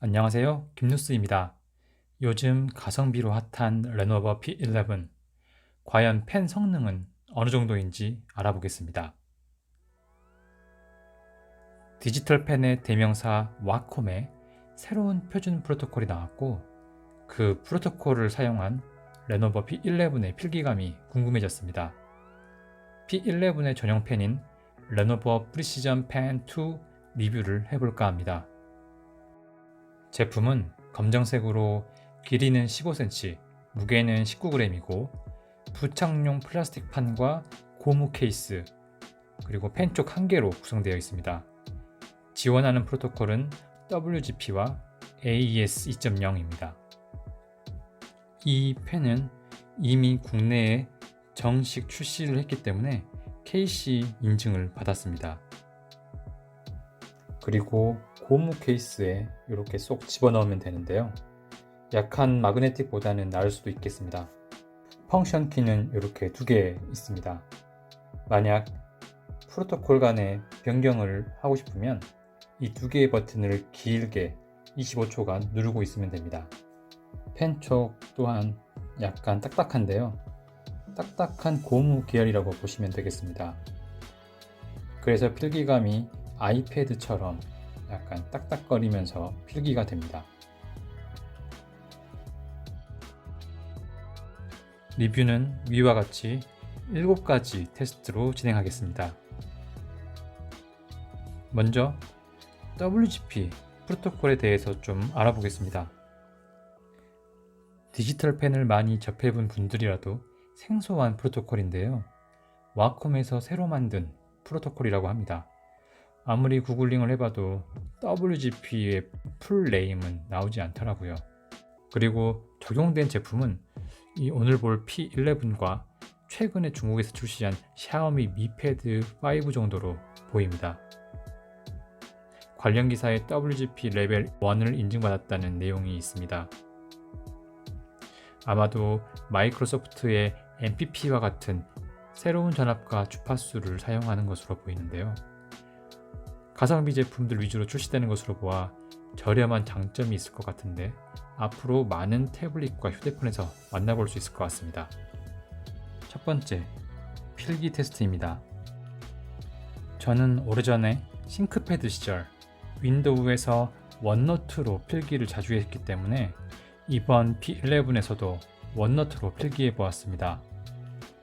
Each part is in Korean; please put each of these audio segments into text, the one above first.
안녕하세요. 김뉴스입니다. 요즘 가성비로 핫한 레노버 P11. 과연 펜 성능은 어느 정도인지 알아보겠습니다. 디지털 펜의 대명사 와콤에 새로운 표준 프로토콜이 나왔고 그 프로토콜을 사용한 레노버 P11의 필기감이 궁금해졌습니다. P11의 전용 펜인 레노버 프리시전 펜 2 리뷰를 해볼까 합니다. 제품은 검정색으로 길이는 15cm, 무게는 19g이고 부착용 플라스틱 판과 고무 케이스, 그리고 펜 쪽 1개로 구성되어 있습니다. 지원하는 프로토콜은 WGP와 AES 2.0입니다. 이 펜은 이미 국내에 정식 출시를 했기 때문에 KC 인증을 받았습니다. 그리고 고무 케이스에 이렇게 쏙 집어넣으면 되는데요. 약한 마그네틱보다는 나을 수도 있겠습니다. 펑션 키는 이렇게 2개 있습니다. 만약 프로토콜 간의 변경을 하고 싶으면 이 2개의 버튼을 길게 25초간 누르고 있으면 됩니다. 펜 쪽 또한 약간 딱딱한데요. 딱딱한 고무 계열이라고 보시면 되겠습니다. 그래서 필기감이 아이패드처럼 약간 딱딱거리면서 필기가 됩니다. 리뷰는 위와 같이 7가지 테스트로 진행하겠습니다. 먼저 WGP 프로토콜에 대해서 좀 알아보겠습니다. 디지털 펜을 많이 접해본 분들이라도 생소한 프로토콜인데요. 와콤에서 새로 만든 프로토콜이라고 합니다. 아무리 구글링을 해봐도 WGP의 풀 네임은 나오지 않더라고요. 그리고 적용된 제품은 이 오늘 볼 P11과 최근에 중국에서 출시한 샤오미 미패드 5 정도로 보입니다. 관련 기사에 WGP 레벨 1을 인증받았다는 내용이 있습니다. 아마도 마이크로소프트의 MPP와 같은 새로운 전압과 주파수를 사용하는 것으로 보이는데요. 가성비 제품들 위주로 출시되는 것으로 보아 저렴한 장점이 있을 것 같은데 앞으로 많은 태블릿과 휴대폰에서 만나볼 수 있을 것 같습니다. 첫 번째, 필기 테스트입니다. 저는 오래전에 싱크패드 시절 윈도우에서 원노트로 필기를 자주 했기 때문에 이번 P11에서도 원노트로 필기해 보았습니다.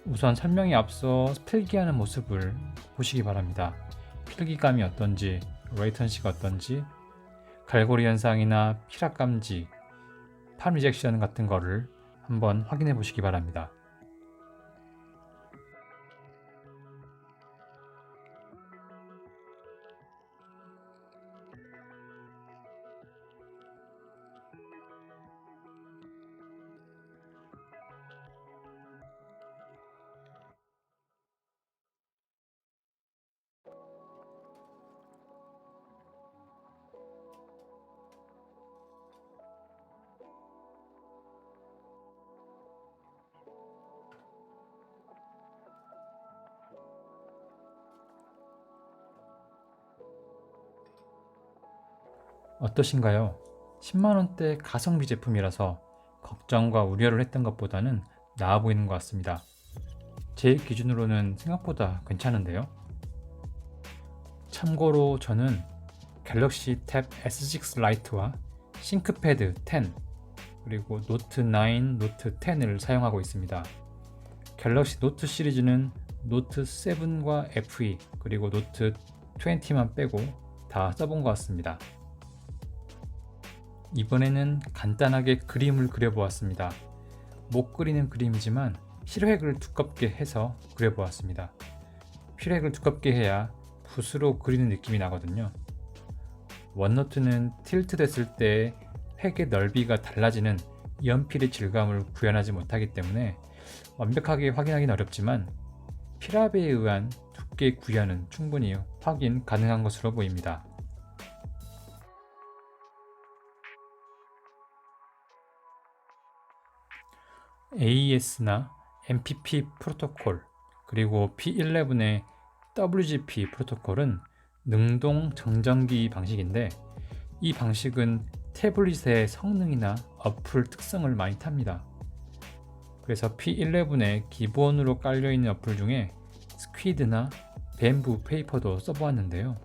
우선 설명에 앞서 필기하는 모습을 보시기 바랍니다. 필기감이 어떤지, 레이턴시가 어떤지, 갈고리 현상이나 피락 감지, 팜 리젝션 같은 거를 한번 확인해 보시기 바랍니다. 어떠신가요? 10만원대 가성비 제품이라서 걱정과 우려를 했던 것보다는 나아 보이는 것 같습니다. 제 기준으로는 생각보다 괜찮은데요. 참고로 저는 갤럭시 탭 S6 라이트와 싱크패드 10 그리고 노트 9, 노트 10을 사용하고 있습니다. 갤럭시 노트 시리즈는 노트 7과 FE 그리고 노트 20만 빼고 다 써본 것 같습니다. 이번에는 간단하게 그림을 그려보았습니다. 못 그리는 그림이지만 필획을 두껍게 해서 그려보았습니다. 필획을 두껍게 해야 붓으로 그리는 느낌이 나거든요. 원노트는 틸트 됐을 때 획의 넓이가 달라지는 연필의 질감을 구현하지 못하기 때문에 완벽하게 확인하기는 어렵지만 필압에 의한 두께 구현은 충분히 확인 가능한 것으로 보입니다. AES나 MPP 프로토콜 그리고 P11의 WGP 프로토콜은 능동 정전기 방식인데 이 방식은 태블릿의 성능이나 어플 특성을 많이 탑니다. 그래서 P11에 기본으로 깔려있는 어플 중에 스퀴드나 뱀부 페이퍼도 써보았는데요.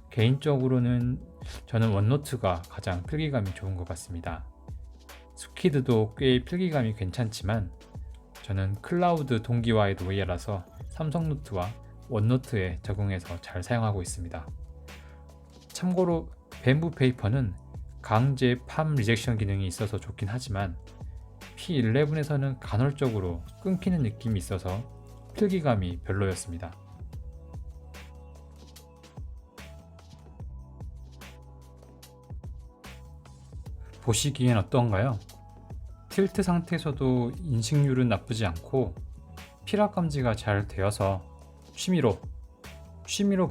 개인적으로는 저는 원노트가 가장 필기감이 좋은 것 같습니다. 스퀴드도 꽤 필기감이 괜찮지만 저는 클라우드 동기화에 노예라서 삼성노트와 원노트에 적용해서 잘 사용하고 있습니다. 참고로 뱀부 페이퍼는 강제 팜 리젝션 기능이 있어서 좋긴 하지만 P11에서는 간헐적으로 끊기는 느낌이 있어서 필기감이 별로였습니다. 보시기엔 어떤가요? 틸트 상태에서도 인식률은 나쁘지 않고 피락 감지가 잘 되어서 취미로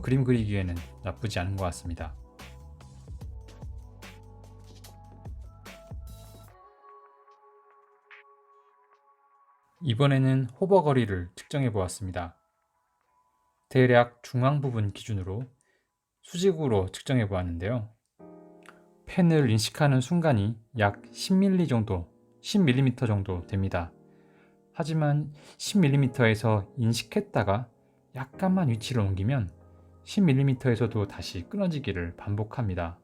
그림 그리기에는 나쁘지 않은 것 같습니다. 이번에는 호버 거리를 측정해 보았습니다. 대략 중앙 부분 기준으로 수직으로 측정해 보았는데요. 펜을 인식하는 순간이 약 10mm 정도 됩니다. 하지만 10mm에서 인식했다가 약간만 위치를 옮기면 10mm에서도 다시 끊어지기를 반복합니다.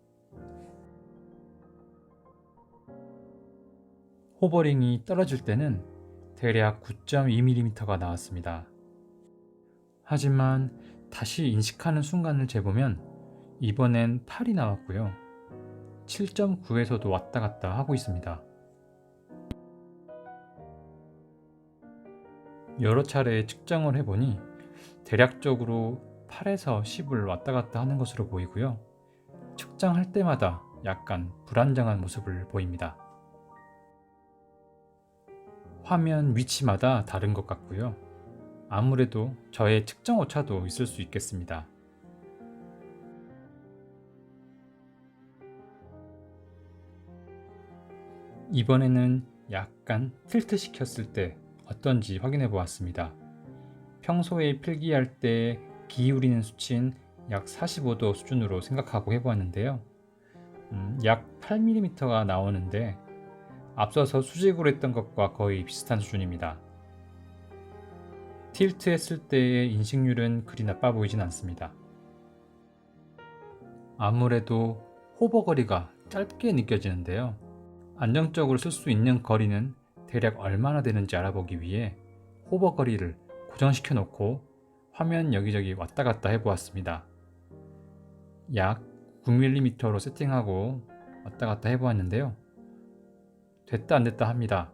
호버링이 떨어질 때는 대략 9.2mm가 나왔습니다. 하지만 다시 인식하는 순간을 재보면 이번엔 8이 나왔고요. 7.9에서도 왔다 갔다 하고 있습니다. 여러 차례 측정을 해보니 대략적으로 8에서 10을 왔다 갔다 하는 것으로 보이고요. 측정할 때마다 약간 불안정한 모습을 보입니다. 화면 위치마다 다른 것 같고요. 아무래도 저의 측정 오차도 있을 수 있겠습니다. 이번에는 약간 틸트 시켰을 때 어떤지 확인해 보았습니다. 평소에 필기할 때 기울이는 수치인 약 45도 수준으로 생각하고 해보았는데요. 약 8mm가 나오는데 앞서서 수직으로 했던 것과 거의 비슷한 수준입니다. 틸트 했을 때의 인식률은 그리 나빠 보이진 않습니다. 아무래도 호버 거리가 짧게 느껴지는데요. 안정적으로 쓸 수 있는 거리는 대략 얼마나 되는지 알아보기 위해 호버 거리를 고정시켜 놓고 화면 여기저기 왔다 갔다 해보았습니다. 약 9mm로 세팅하고 왔다 갔다 해보았는데요. 됐다 안 됐다 합니다.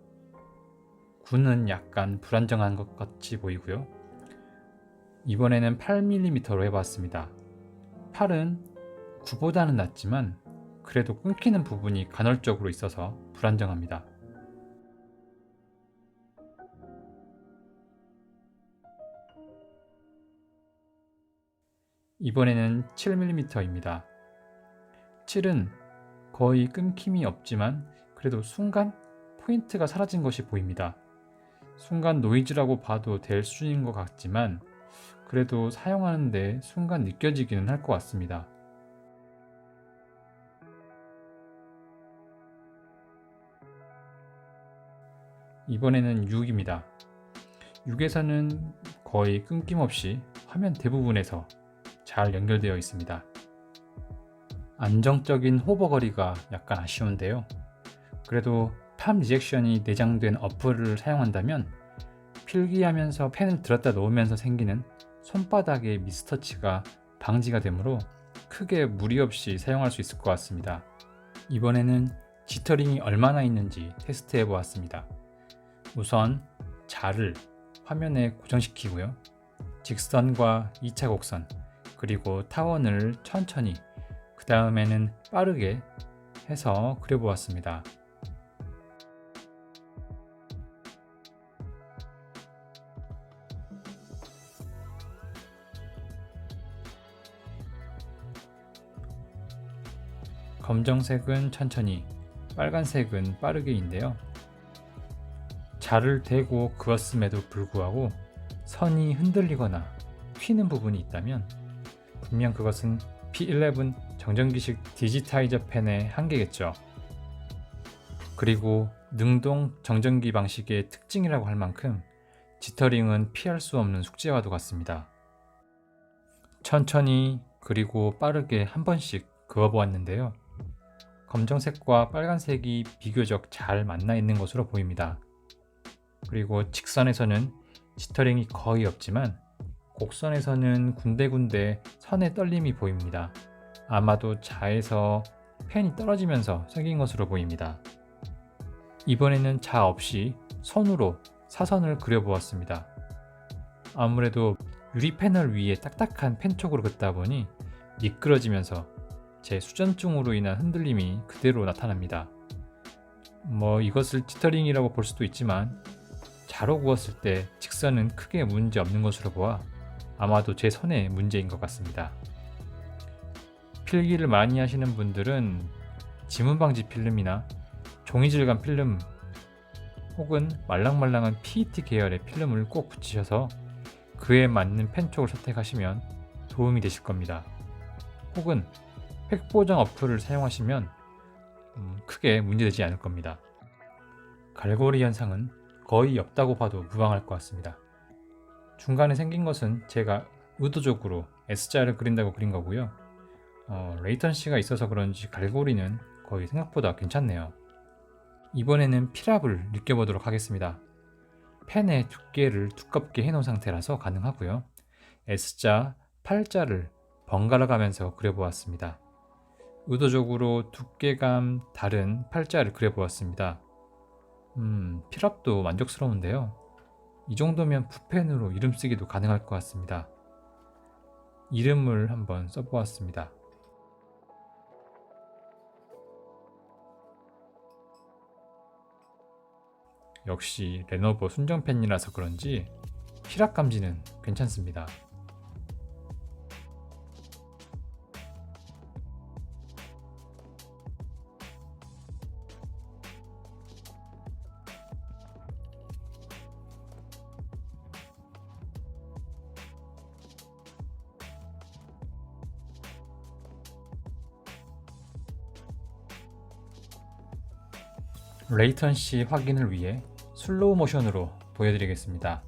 9는 약간 불안정한 것 같이 보이고요. 이번에는 8mm로 해봤습니다. 8은 9보다는 낫지만 그래도 끊기는 부분이 간헐적으로 있어서 불안정합니다. 이번에는 7mm입니다. 7은 거의 끊김이 없지만 그래도 순간 포인트가 사라진 것이 보입니다. 순간 노이즈라고 봐도 될 수준인 것 같지만 그래도 사용하는데 순간 느껴지기는 할 것 같습니다. 이번에는 6입니다. 6에서는 거의 끊김없이 화면 대부분에서 잘 연결되어 있습니다. 안정적인 호버 거리가 약간 아쉬운데요. 그래도 팜 리젝션이 내장된 어플을 사용한다면 필기하면서 펜을 들었다 놓으면서 생기는 손바닥의 미스터치가 방지가 되므로 크게 무리 없이 사용할 수 있을 것 같습니다. 이번에는 지터링이 얼마나 있는지 테스트해 보았습니다. 우선 자를 화면에 고정시키고요. 직선과 2차 곡선 그리고 타원을 천천히 그 다음에는 빠르게 해서 그려보았습니다. 검정색은 천천히, 빨간색은 빠르게인데요. 자를 대고 그었음에도 불구하고 선이 흔들리거나 튀는 부분이 있다면 분명 그것은 P11 정전기식 디지타이저 펜의 한계겠죠. 그리고 능동 정전기 방식의 특징이라고 할 만큼 지터링은 피할 수 없는 숙제와도 같습니다. 천천히 그리고 빠르게 한 번씩 그어보았는데요. 검정색과 빨간색이 비교적 잘 맞나 있는 것으로 보입니다. 그리고 직선에서는 지터링이 거의 없지만 곡선에서는 군데군데 선의 떨림이 보입니다. 아마도 자에서 펜이 떨어지면서 생긴 것으로 보입니다. 이번에는 자 없이 손으로 사선을 그려보았습니다. 아무래도 유리 패널 위에 딱딱한 펜촉으로 긋다 보니 미끄러지면서 제 수전증으로 인한 흔들림이 그대로 나타납니다. 이것을 지터링이라고 볼 수도 있지만 자로 구웠을 때 직선은 크게 문제 없는 것으로 보아 아마도 제 손의 문제인 것 같습니다. 필기를 많이 하시는 분들은 지문방지 필름이나 종이질감 필름 혹은 말랑말랑한 PET 계열의 필름을 꼭 붙이셔서 그에 맞는 펜촉을 선택하시면 도움이 되실 겁니다. 혹은 팩보정 어플을 사용하시면 크게 문제되지 않을 겁니다. 갈고리 현상은 거의 없다고 봐도 무방할 것 같습니다. 중간에 생긴 것은 제가 의도적으로 S자를 그린다고 그린 거고요. 레이턴시가 있어서 그런지 갈고리는 거의 생각보다 괜찮네요. 이번에는 필압을 느껴보도록 하겠습니다. 펜의 두께를 두껍게 해놓은 상태라서 가능하고요. S자, 8자를 번갈아 가면서 그려보았습니다. 의도적으로 두께감 다른 8자를 그려보았습니다. 필압도 만족스러운데요. 이 정도면 붓펜으로 이름 쓰기도 가능할 것 같습니다. 이름을 한번 써보았습니다. 역시 레노버 순정펜이라서 그런지 필압 감지는 괜찮습니다. 레이턴시 확인을 위해 슬로우 모션으로 보여드리겠습니다.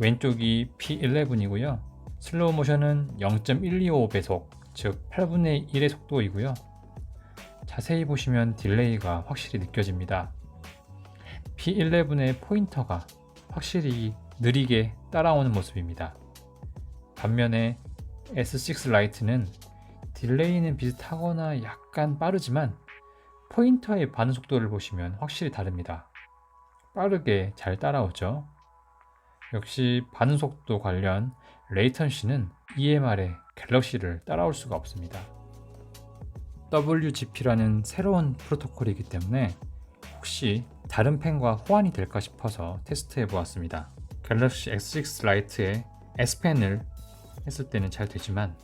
왼쪽이 P11이고요. 슬로우 모션은 0.125배속, 즉 8분의 1의 속도이고요. 자세히 보시면 딜레이가 확실히 느껴집니다. P11의 포인터가 확실히 느리게 따라오는 모습입니다. 반면에 S6 라이트는 딜레이는 비슷하거나 약간 빠르지만 포인터의 반응 속도를 보시면 확실히 다릅니다. 빠르게 잘 따라오죠. 역시 반응 속도 관련 레이턴시는 EMR의 갤럭시를 따라올 수가 없습니다. WGP라는 새로운 프로토콜이기 때문에 혹시 다른 펜과 호환이 될까 싶어서 테스트해 보았습니다. 갤럭시 S6 라이트에 S펜을 했을 때는 잘 되지만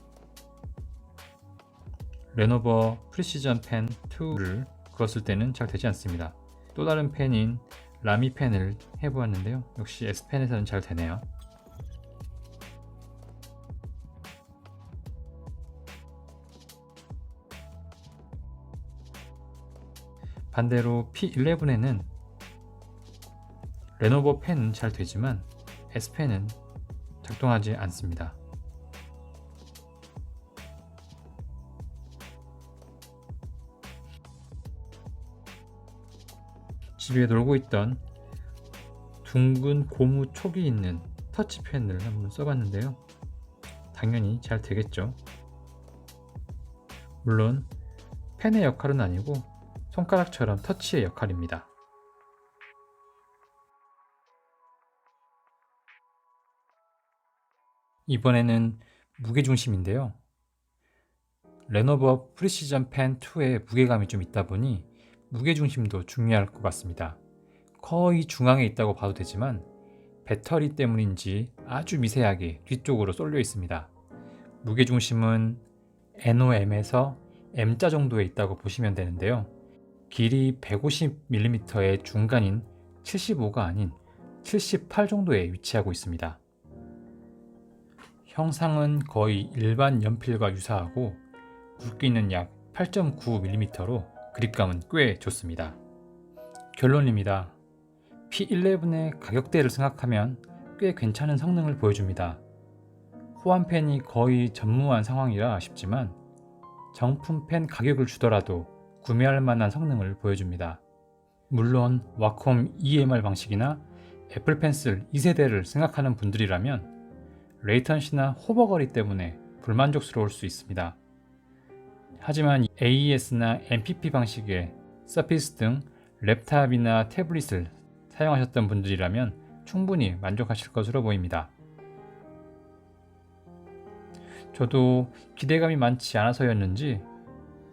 레노버 프리시전 펜 2를 그었을 때는 잘 되지 않습니다. 또 다른 펜인 라미 펜을 해보았는데요. 역시 S펜에서는 잘 되네요. 반대로 P11에는 레노버 펜은 잘 되지만 S펜은 작동하지 않습니다. 집에 놀고 있던 둥근 고무 촉이 있는 터치펜을 한번 써봤는데요. 당연히 잘 되겠죠. 물론 펜의 역할은 아니고 손가락처럼 터치의 역할입니다. 이번에는 무게중심인데요. 레노버 프리시전 펜 2의 무게감이 좀 있다 보니 무게중심도 중요할 것 같습니다. 거의 중앙에 있다고 봐도 되지만 배터리 때문인지 아주 미세하게 뒤쪽으로 쏠려 있습니다. 무게중심은 NOM에서 M자 정도에 있다고 보시면 되는데요. 길이 150mm의 중간인 75가 아닌 78 정도에 위치하고 있습니다. 형상은 거의 일반 연필과 유사하고 굵기는 약 8.9mm로 그립감은 꽤 좋습니다. 결론입니다. P11의 가격대를 생각하면 꽤 괜찮은 성능을 보여줍니다. 호환팬이 거의 전무한 상황이라 싶지만 정품 팬 가격을 주더라도 구매할 만한 성능을 보여줍니다. 물론 와콤 EMR 방식이나 애플 펜슬 2세대를 생각하는 분들이라면 레이턴시나 호버거리 때문에 불만족스러울 수 있습니다. 하지만 AES나 MPP 방식의 서피스 등 랩탑이나 태블릿을 사용하셨던 분들이라면 충분히 만족하실 것으로 보입니다. 저도 기대감이 많지 않아서였는지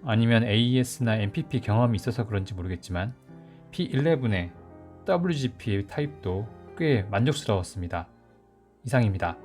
아니면 AES나 MPP 경험이 있어서 그런지 모르겠지만 P11의 WGP 타입도 꽤 만족스러웠습니다. 이상입니다.